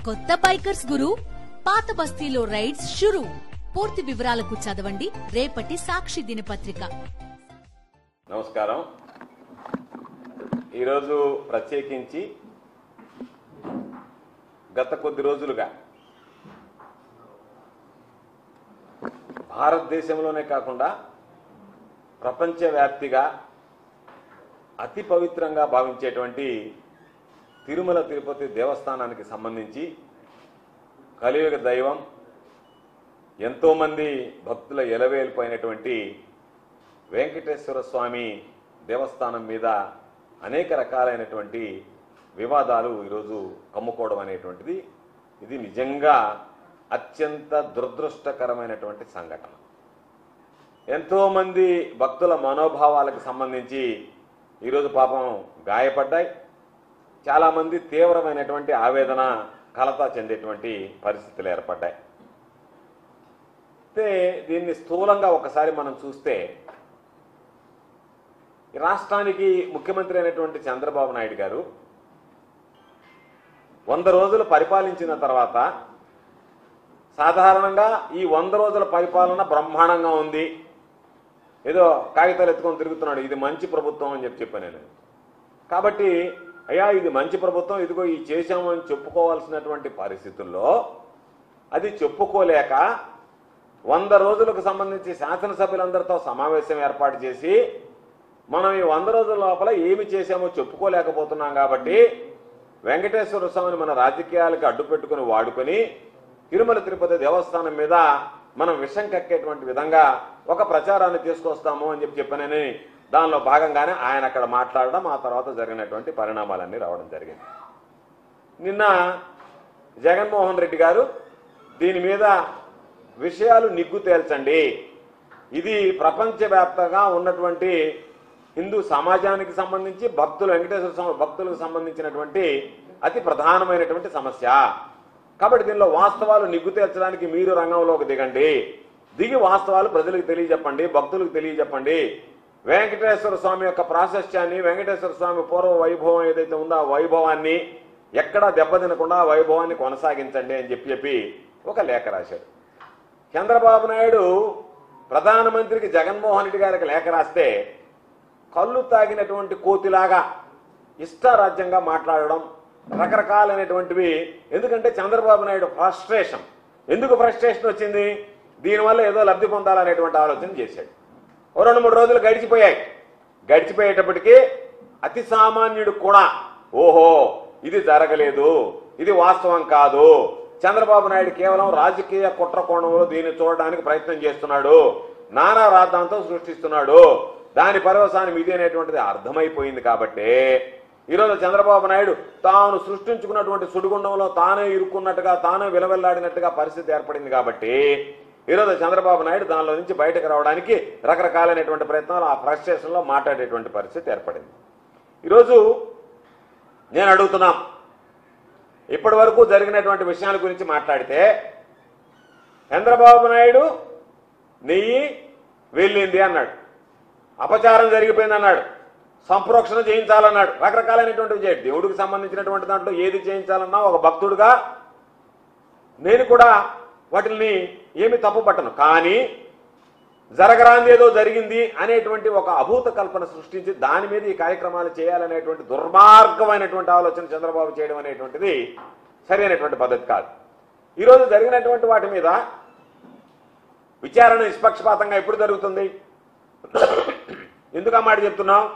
కొత్త బైకర్స్ గురు, పాత బస్తీలో రైడ్స్ షురు. పూర్తి వివరాలకు చదవండి రేపటి సాక్షి దినపత్రిక. నమస్కారం. ఈరోజు ప్రత్యేకించి గత కొద్ది రోజులుగా భారతదేశంలోనే కాకుండా ప్రపంచవ్యాప్తిగా అతి పవిత్రంగా భావించేటువంటి తిరుమల తిరుపతి దేవస్థానానికి సంబంధించి కలియుగ దైవం, ఎంతోమంది భక్తుల ఎలవేలిపోయినటువంటి వెంకటేశ్వర స్వామి దేవస్థానం మీద అనేక రకాలైనటువంటి వివాదాలు ఈరోజు కమ్ముకోవడం అనేటువంటిది ఇది నిజంగా అత్యంత దురదృష్టకరమైనటువంటి సంఘటన. ఎంతోమంది భక్తుల మనోభావాలకు సంబంధించి ఈరోజు పాపం గాయపడ్డాయి. చాలామంది తీవ్రమైనటువంటి ఆవేదన, కలత చెందేటువంటి పరిస్థితులు ఏర్పడ్డాయి. అయితే దీన్ని స్థూలంగా ఒకసారి మనం చూస్తే, రాష్ట్రానికి ముఖ్యమంత్రి అయినటువంటి చంద్రబాబు నాయుడు గారు 100 రోజులు పరిపాలించిన తర్వాత సాధారణంగా ఈ 100 రోజుల పరిపాలన బ్రహ్మాండంగా ఉంది, ఏదో కాగితాలు ఎత్తుకొని తిరుగుతున్నాడు, ఇది మంచి ప్రభుత్వం అని చెప్పాను నేను. కాబట్టి అయ్యా ఇది మంచి ప్రభుత్వం, ఇదిగో ఈ చేశాము అని చెప్పుకోవాల్సినటువంటి పరిస్థితుల్లో అది చెప్పుకోలేక 100 రోజులకు సంబంధించి శాసనసభ్యులందరితో సమావేశం ఏర్పాటు చేసి మనం ఈ 100 రోజుల లోపల ఏమి చేశామో చెప్పుకోలేకపోతున్నాం. కాబట్టి వెంకటేశ్వర స్వామిని మన రాజకీయాలకు అడ్డు పెట్టుకుని వాడుకొని తిరుమల తిరుపతి దేవస్థానం మీద మనం విషం కక్కేటువంటి విధంగా ఒక ప్రచారాన్ని తీసుకొస్తాము అని చెప్పానని దానిలో భాగంగానే ఆయన అక్కడ మాట్లాడడం, ఆ తర్వాత జరిగినటువంటి పరిణామాలన్నీ రావడం జరిగింది. నిన్న జగన్మోహన్ రెడ్డి గారు దీని మీద విషయాలు నిగ్గు తేల్చండి, ఇది ప్రపంచవ్యాప్తంగా ఉన్నటువంటి హిందూ సమాజానికి సంబంధించి వెంకటేశ్వర స్వామి భక్తులకు సంబంధించినటువంటి అతి ప్రధానమైనటువంటి సమస్య. కాబట్టి దీనిలో వాస్తవాలు నిగ్గు తేల్చడానికి మీరు రంగంలోకి దిగి వాస్తవాలు ప్రజలకు తెలియజెప్పండి, భక్తులకు తెలియజెప్పండి. వెంకటేశ్వర స్వామి యొక్క ప్రాశస్త్యాన్ని, వెంకటేశ్వర స్వామి పూర్వ వైభవం ఏదైతే ఉందో ఆ వైభవాన్ని ఎక్కడా దెబ్బతినకుండా ఆ వైభవాన్ని కొనసాగించండి అని చెప్పి ఒక లేఖ రాశాడు. చంద్రబాబు నాయుడు ప్రధానమంత్రికి జగన్మోహన్ రెడ్డి గారికి లేఖ రాస్తే కళ్ళు తాగినటువంటి కోతిలాగా ఇష్టారాజ్యంగా మాట్లాడడం, రకరకాలైనటువంటివి. ఎందుకంటే చంద్రబాబు నాయుడు ఎందుకు ఫ్రస్ట్రేషన్ వచ్చింది, దీనివల్ల ఏదో లబ్ధి పొందాలనేటువంటి ఆలోచన చేశాడు. 2-3 రోజులు గడిచిపోయేటప్పటికీ అతి సామాన్యుడు కూడా ఓహో ఇది జరగలేదు, ఇది వాస్తవం కాదు, చంద్రబాబు నాయుడు కేవలం రాజకీయ కుట్ర కోణంలో దీన్ని చూడడానికి ప్రయత్నం చేస్తున్నాడు, నానా రాద్ధాంతం సృష్టిస్తున్నాడు, దాని పర్యవసానం ఇది అనేటువంటిది అర్థమైపోయింది. కాబట్టి ఈరోజు చంద్రబాబు నాయుడు తాను సృష్టించుకున్నటువంటి సుడిగుండంలో తానే ఇరుక్కున్నట్టుగా, తానే విలవెల్లాడినట్టుగా పరిస్థితి ఏర్పడింది. కాబట్టి ఈరోజు చంద్రబాబు నాయుడు దానిలో నుంచి బయటకు రావడానికి రకరకాలైనటువంటి ప్రయత్నాలు, ఆ ఫ్రస్ట్రేషన్లో మాట్లాడేటువంటి పరిస్థితి ఏర్పడింది. ఈరోజు నేను అడుగుతున్నా, ఇప్పటి వరకు జరిగినటువంటి విషయాల గురించి మాట్లాడితే చంద్రబాబు నాయుడు నెయ్యి వెళ్ళింది అన్నాడు, అపచారం జరిగిపోయింది అన్నాడు, సంప్రోక్షణ చేయించాలన్నాడు, రకరకాలైనటువంటివి దేవుడికి సంబంధించినటువంటి దాంట్లో ఏది చేయించాలన్నా ఒక భక్తుడుగా నేను కూడా వాటిని ఏమి తప్పు పట్టను. కానీ జరగరాంది ఏదో జరిగింది అనేటువంటి ఒక అభూత కల్పన సృష్టించి దాని మీద ఈ కార్యక్రమాలు చేయాలనేటువంటి దుర్మార్గమైనటువంటి ఆలోచన చంద్రబాబు చేయడం అనేటువంటిది సరైనటువంటి పద్ధతి కాదు. ఈరోజు జరిగినటువంటి వాటి మీద విచారణ నిష్పక్షపాతంగా ఎప్పుడు జరుగుతుంది? ఎందుకు ఆ మాట చెప్తున్నావు?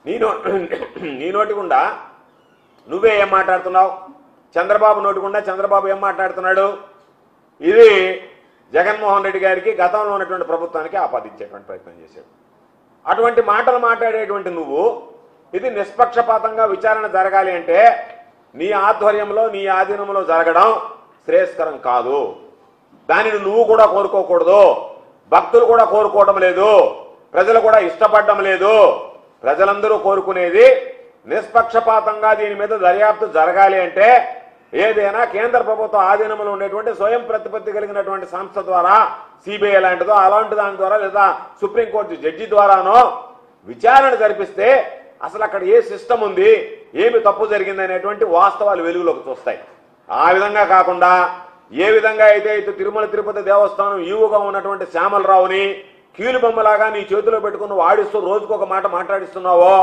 నీ నోటి గుండా నువ్వే ఏం మాట్లాడుతున్నావు, చంద్రబాబు నోటి గుండా చంద్రబాబు ఏం మాట్లాడుతున్నాడు, ఇది జగన్మోహన్ రెడ్డి గారికి గతంలో ఉన్నటువంటి ప్రభుత్వానికి ఆపాదించేటువంటి ప్రయత్నం చేశాడు. అటువంటి మాటలు మాట్లాడేటువంటి నువ్వు ఇది నిష్పక్షపాతంగా విచారణ జరగాలి అంటే నీ ఆధ్వర్యంలో, నీ ఆధీనంలో జరగడం శ్రేయస్కరం కాదు. దానిని నువ్వు కూడా కోరుకోకూడదు, భక్తులు కూడా కోరుకోవడం లేదు, ప్రజలు కూడా ఇష్టపడడం లేదు. ప్రజలందరూ కోరుకునేది నిష్పక్షపాతంగా దీని మీద దర్యాప్తు జరగాలి అంటే ఏదైనా కేంద్ర ప్రభుత్వ ఆధీనంలో ఉండేటువంటి స్వయం ప్రతిపత్తి కలిగినటువంటి సంస్థ ద్వారా, సిబిఐ లాంటిదో అలాంటి దాని ద్వారా, లేదా సుప్రీంకోర్టు జడ్జి ద్వారానో విచారణ జరిపిస్తే అసలు అక్కడ ఏ సిస్టమ్ ఉంది, ఏమి తప్పు జరిగింది అనేటువంటి వాస్తవాలు వెలుగులోకి చూస్తాయి. ఆ విధంగా కాకుండా ఏ విధంగా అయితే తిరుమల తిరుపతి దేవస్థానం ఈవుగా ఉన్నటువంటి శ్యామలరావుని కీలుబొమ్మలాగా నీ చేతిలో పెట్టుకుని వాడిస్తూ రోజుకు ఒక మాట మాట్లాడిస్తున్నావో,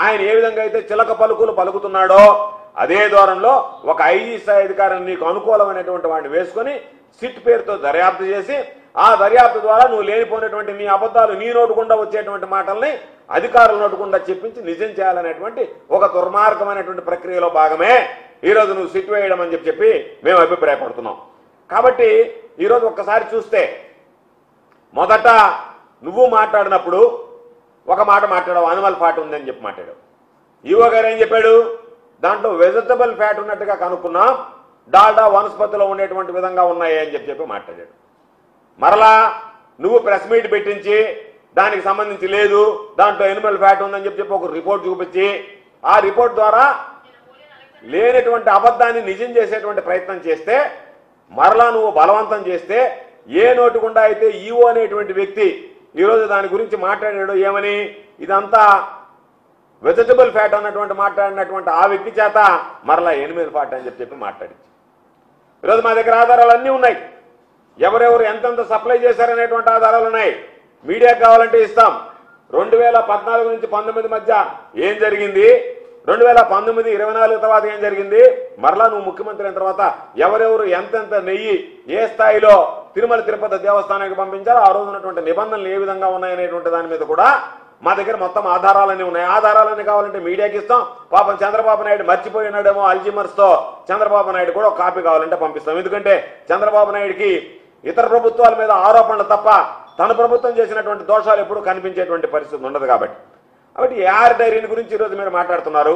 ఆయన ఏ విధంగా అయితే చిలక పలుకులు పలుకుతున్నాడో అదే దూరంలో ఒక ఐజీ స్థాయి అధికారిని నీకు అనుకూలమైనటువంటి వాడిని వేసుకొని సిట్ పేరుతో దర్యాప్తు చేసి ఆ దర్యాప్తు ద్వారా నువ్వు లేనిపోయినటువంటి నీ అబద్ధాలు నీ నోటుకుండా వచ్చేటువంటి మాటల్ని అధికారుల నోటుకుండా చెప్పించి నిజం చేయాలనేటువంటి ఒక దుర్మార్గమైనటువంటి ప్రక్రియలో భాగమే ఈరోజు నువ్వు సిట్ వేయడం అని చెప్పి మేము అభిప్రాయపడుతున్నాం. కాబట్టి ఈరోజు ఒక్కసారి చూస్తే మొదట నువ్వు మాట్లాడినప్పుడు ఒక మాట మాట్లాడావు, అనిమల్ ఫ్యాట్ ఉందని చెప్పి మాట్లాడావు. ఈవో గారు ఏం చెప్పాడు, దాంట్లో వెజిటబుల్ ఫ్యాట్ ఉన్నట్టుగా కనుక్కున్నాం, డాల్డా వనస్పతిలో ఉండేటువంటి విధంగా ఉన్నాయి అని చెప్పి మాట్లాడాడు. మరలా నువ్వు ప్రెస్ మీట్ పెట్టించి దానికి సంబంధించి లేదు, దాంట్లో ఎనిమల్ ఫ్యాట్ ఉందని చెప్పి ఒక రిపోర్ట్ చూపించి ఆ రిపోర్ట్ ద్వారా లేనటువంటి అబద్ధాన్ని నిజం చేసేటువంటి ప్రయత్నం చేస్తే, మరలా నువ్వు బలవంతం చేస్తే, ఏ నోటుకుండా అయితే ఈవో అనేటువంటి వ్యక్తి ఈరోజు దాని గురించి మాట్లాడాడు, ఏమని ఇదంతా వెజిటబుల్ ఫ్యాట్ అన్నటువంటి మాట్లాడినటువంటి ఆ వ్యక్తి చేత మరలా ఎనిమల్ ఫ్యాట్ అని చెప్పి మాట్లాడించి, ఈరోజు మా దగ్గర ఆధారాలు అన్నీ ఉన్నాయి, ఎవరెవరు ఎంతెంత సప్లై చేశారనేటువంటి ఆధారాలు ఉన్నాయి, మీడియాకు కావాలంటే ఇస్తాం. 2014 నుంచి 19 మధ్య ఏం జరిగింది, 2019, 24 తర్వాత ఏం జరిగింది, మరలా నువ్వు ముఖ్యమంత్రి అయిన తర్వాత ఎవరెవరు ఎంతెంత నెయ్యి ఏ స్థాయిలో తిరుమల తిరుపతి దేవస్థానానికి పంపించారో ఆ రోజు ఉన్నటువంటి నిబంధనలు ఏ విధంగా ఉన్నాయనేటువంటి దాని మీద కూడా మా దగ్గర మొత్తం ఆధారాలన్నీ ఉన్నాయి. ఆధారాలన్నీ కావాలంటే మీడియాకి ఇస్తాం. పాపం చంద్రబాబు నాయుడు మర్చిపోయినాడేమో అల్జిమర్స్తో, చంద్రబాబు నాయుడు కూడా ఒక కాపీ కావాలంటే పంపిస్తాం. ఎందుకంటే చంద్రబాబు నాయుడికి ఇతర ప్రభుత్వాల మీద ఆరోపణలు తప్ప తన ప్రభుత్వం చేసినటువంటి దోషాలు ఎప్పుడూ కనిపించేటువంటి పరిస్థితి ఉండదు. కాబట్టి ఏఆర్ డైరీని గురించి ఈరోజు మీరు మాట్లాడుతున్నారు.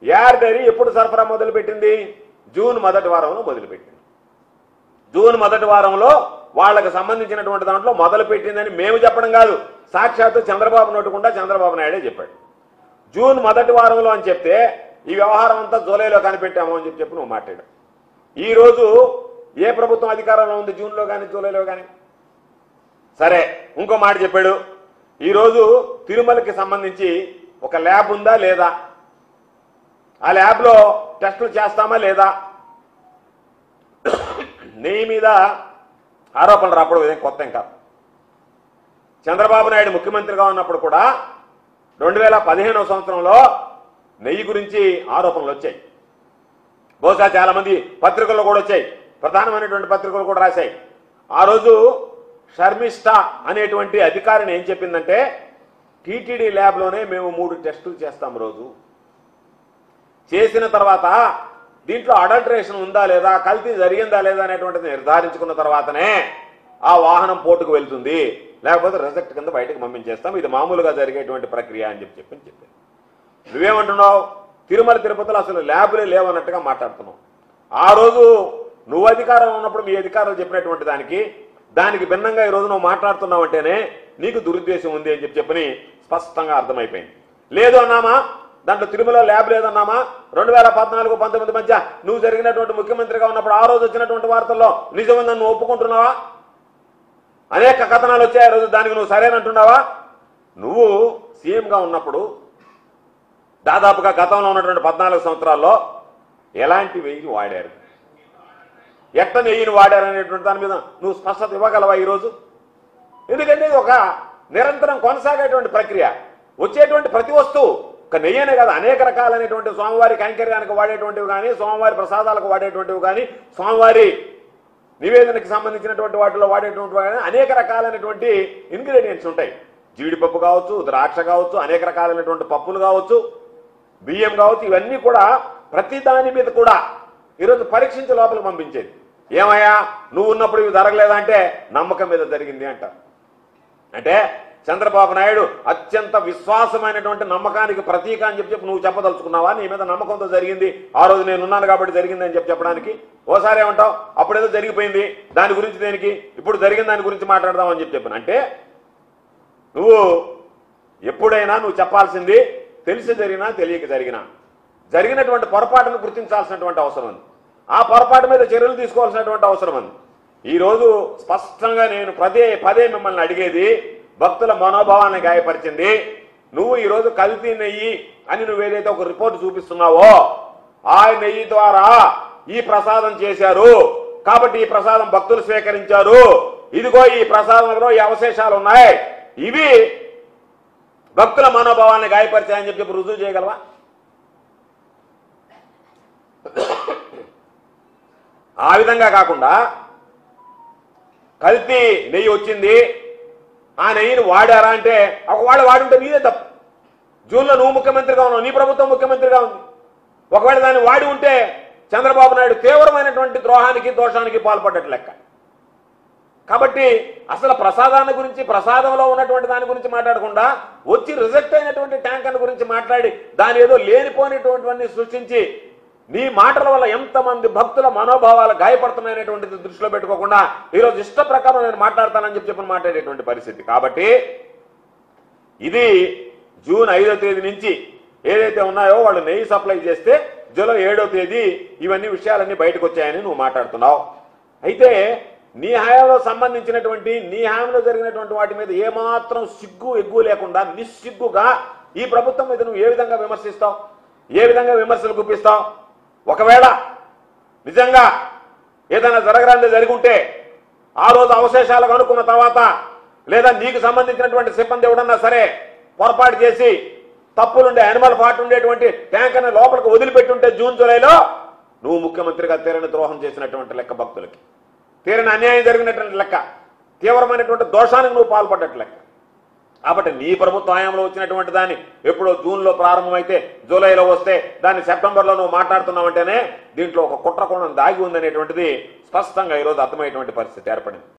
ఏఆర్ డైరీ ఎప్పుడు సరఫరా మొదలుపెట్టింది, జూన్ మొదటి వారంలో మొదలుపెట్టింది. జూన్ మొదటి వారంలో వాళ్ళకి సంబంధించినటువంటి దాంట్లో మొదలుపెట్టిందని మేము చెప్పడం కాదు, సాక్షాత్తు చంద్రబాబు నోటుకుండా చంద్రబాబు నాయుడే చెప్పాడు. జూన్ మొదటి వారంలో అని చెప్తే ఈ వ్యవహారం అంతా జూలైలో కనిపెట్టాము అని చెప్పి నువ్వు మాట్లాడావు. ఈరోజు ఏ ప్రభుత్వం అధికారంలో ఉంది, జూన్లో కానీ జూలైలో కానీ? సరే, ఇంకో మాట చెప్పాడు, ఈరోజు తిరుమలకి సంబంధించి ఒక ల్యాబ్ ఉందా లేదా, ఆ ల్యాబ్లో టెస్టులు చేస్తామా లేదా, నెయ్యి మీద ఆరోపణలు రావడం ఇదేం కొత్త ఏం కాదు. చంద్రబాబు నాయుడు ముఖ్యమంత్రిగా ఉన్నప్పుడు కూడా 2015వ సంవత్సరంలో నెయ్యి గురించి ఆరోపణలు వచ్చాయి. బహుశా చాలా మంది పత్రికల్లో కూడా వచ్చాయి, ప్రధానమైనటువంటి పత్రికలు కూడా రాశాయి. ఆ రోజు శర్మిష్ఠ అనేటువంటి అధికారిని ఏం చెప్పిందంటే, టీటీడీ ల్యాబ్లోనే మేము 3 టెస్టులు చేస్తాం రోజు, చేసిన తర్వాత దీంట్లో అడల్టరేషన్ ఉందా లేదా, కల్తీ జరిగిందా లేదా అనేటువంటిది నిర్ధారించుకున్న తర్వాతనే ఆ వాహనం పోర్టుకు వెళ్తుంది, లేకపోతే రిజెక్ట్ కింద బయటకు పంపించేస్తాం, ఇది మామూలుగా జరిగేటువంటి ప్రక్రియ అని చెప్పి చెప్పాను. నువ్వేమంటున్నావు, తిరుమల తిరుపతిలో అసలు ల్యాబులే లేవన్నట్టుగా మాట్లాడుతున్నావు. ఆ రోజు నువ్వు అధికారం ఉన్నప్పుడు మీ అధికారులు చెప్పినటువంటి దానికి భిన్నంగా ఈరోజు నువ్వు మాట్లాడుతున్నావు అంటేనే నీకు దురుద్దేశం ఉంది అని చెప్పని స్పష్టంగా అర్థమైపోయింది. లేదు అన్నామా, దాంట్లో తిరుమల ల్యాబ్ లేదన్నామా? 2014-19 మధ్య నువ్వు జరిగినటువంటి ముఖ్యమంత్రిగా ఉన్నప్పుడు ఆ రోజు వచ్చినటువంటి వార్తల్లో నిజమని నువ్వు ఒప్పుకుంటున్నావా? అనేక కథనాలు వచ్చాయి, ఆ రోజు దానికి నువ్వు సరేనంటున్నావా? నువ్వు సీఎంగా ఉన్నప్పుడు దాదాపుగా గతంలో ఉన్నటువంటి 14 సంవత్సరాల్లో ఎలాంటి వెయ్యిని వాడారు, ఎట్ట నెయ్యిని వాడారు అనేటువంటి దాని మీద నువ్వు స్పష్టత ఇవ్వగలవా ఈరోజు? ఎందుకంటే ఇది ఒక నిరంతరం కొనసాగేటువంటి ప్రక్రియ. వచ్చేటువంటి ప్రతి వస్తువు ఒక నెయ్యనే కాదు, అనేక రకాలైనటువంటి స్వామివారి కైంకర్యానికి వాడేటువంటివి కానీ, స్వామివారి ప్రసాదాలకు వాడేటువంటివి కానీ, స్వామివారి నివేదనకి సంబంధించినటువంటి వాటిలో వాడేటువంటి అనేక రకాలైనటువంటి ఇంగ్రీడియంట్స్ ఉంటాయి. జీడిపప్పు కావచ్చు, ద్రాక్ష కావచ్చు, అనేక రకాలైనటువంటి పప్పులు కావచ్చు, బియ్యం కావచ్చు, ఇవన్నీ కూడా ప్రతి దాని మీద కూడా ఈరోజు పరీక్షించి లోపలికి పంపించేది. ఏమయ్యా నువ్వు ఉన్నప్పుడు ఇవి జరగలేదా అంటే నమ్మకం మీద జరిగింది అంటారు. అంటే చంద్రబాబు నాయుడు అత్యంత విశ్వాసమైనటువంటి నమ్మకానికి ప్రతీక అని చెప్పి నువ్వు చెప్పదలుచుకున్నావా? నీ మీద నమ్మకంతో జరిగింది, ఆ రోజు నేనున్నాను కాబట్టి జరిగింది అని చెప్పడానికి ఓసారి ఏమంటావు, అప్పుడేదో జరిగిపోయింది దాని గురించి దేనికి, ఇప్పుడు జరిగిన దాని గురించి మాట్లాడదామని చెప్పాను. అంటే నువ్వు ఎప్పుడైనా నువ్వు చెప్పాల్సింది తెలిసి జరిగినా తెలియక జరిగినటువంటి పొరపాటును గుర్తించాల్సినటువంటి అవసరం ఉంది, ఆ పొరపాటు మీద చర్యలు తీసుకోవాల్సినటువంటి అవసరం ఉంది. ఈరోజు స్పష్టంగా నేను పదే మిమ్మల్ని అడిగేది, భక్తుల మనోభావాన్ని గాయపరిచింది నువ్వు ఈరోజు కల్తీ నెయ్యి అని నువ్వేదైతే ఒక రిపోర్ట్ చూపిస్తున్నావో, ఆ నెయ్యి ద్వారా ఈ ప్రసాదం చేశారు, కాబట్టి ఈ ప్రసాదం భక్తులు స్వీకరించారు, ఇదిగో ఈ ప్రసాదంలో ఈ అవశేషాలు ఉన్నాయి, ఇవి భక్తుల మనోభావాన్ని గాయపరిచాయని చెప్పి రుజువు చేయగలవా? ఆ విధంగా కాకుండా కల్తీ నెయ్యి వచ్చింది, ఆ నెయ్యిని వాడారా అంటే ఒకవేళ వాడుంటే నీదే తప్పు. జూన్లో నువ్వు ముఖ్యమంత్రిగా ఉన్నావు, నీ ప్రభుత్వం ముఖ్యమంత్రిగా ఉంది. ఒకవేళ దాన్ని వాడి ఉంటే చంద్రబాబు నాయుడు తీవ్రమైనటువంటి ద్రోహానికి దోషానికి పాల్పడ్డట్టు లెక్క. కాబట్టి అసలు ప్రసాదాన్ని గురించి, ప్రసాదంలో ఉన్నటువంటి దాని గురించి మాట్లాడకుండా వచ్చి రిజెక్ట్ అయినటువంటి ట్యాంకర్ గురించి మాట్లాడి దాని ఏదో లేనిపోయినటువంటివన్నీ సృష్టించి నీ మాటల వల్ల ఎంతమంది భక్తుల మనోభావాలు గాయపడుతున్నాయనేటువంటిది దృష్టిలో పెట్టుకోకుండా ఈరోజు ఇష్ట ప్రకారం నేను మాట్లాడతానని చెప్పి మాట్లాడేటువంటి పరిస్థితి. కాబట్టి ఇది జూన్ 5వ తేదీ నుంచి ఏదైతే ఉన్నాయో వాళ్ళు నెయ్యి సప్లై చేస్తే జూలై 7వ తేదీ ఇవన్నీ విషయాలన్నీ బయటకు వచ్చాయని నువ్వు మాట్లాడుతున్నావు. అయితే నీ హయాంలో సంబంధించినటువంటి, నీ హయాంలో జరిగినటువంటి వాటి మీద ఏమాత్రం సిగ్గు ఎగ్గు లేకుండా నిస్సిగ్గుగా ఈ ప్రభుత్వం మీద నువ్వు ఏ విధంగా విమర్శిస్తావు, ఏ విధంగా విమర్శలు గుప్పిస్తావు? ఒకవేళ నిజంగా ఏదైనా జరగరాంది జరిగి ఉంటే ఆ రోజు అవశేషాలు కనుక్కున్న తర్వాత, లేదా నీకు సంబంధించినటువంటి సిబ్బంది ఎవడన్నా సరే పొరపాటు చేసి తప్పులుండే యానిమల్ ఫాట్ ఉండేటువంటి ట్యాంకర్ని లోపలికి వదిలిపెట్టుంటే జూన్ జూలైలో నువ్వు ముఖ్యమంత్రిగా తీరని ద్రోహం చేసినటువంటి లెక్క, భక్తులకి తీరని అన్యాయం జరిగినటువంటి లెక్క, తీవ్రమైనటువంటి దోషానికి నువ్వు పాల్పడ్డట్టు లెక్క. కాబట్టి నీ ప్రభుత్వ హయాంలో వచ్చినటువంటి దాన్ని ఎప్పుడో జూన్లో ప్రారంభమైతే జూలైలో వస్తే దాన్ని సెప్టెంబర్లో నువ్వు మాట్లాడుతున్నావంటేనే దీంట్లో ఒక కుట్రకోణం దాగి ఉందనేటువంటిది స్పష్టంగా ఈరోజు అర్థమయ్యేటువంటి పరిస్థితి ఏర్పడింది.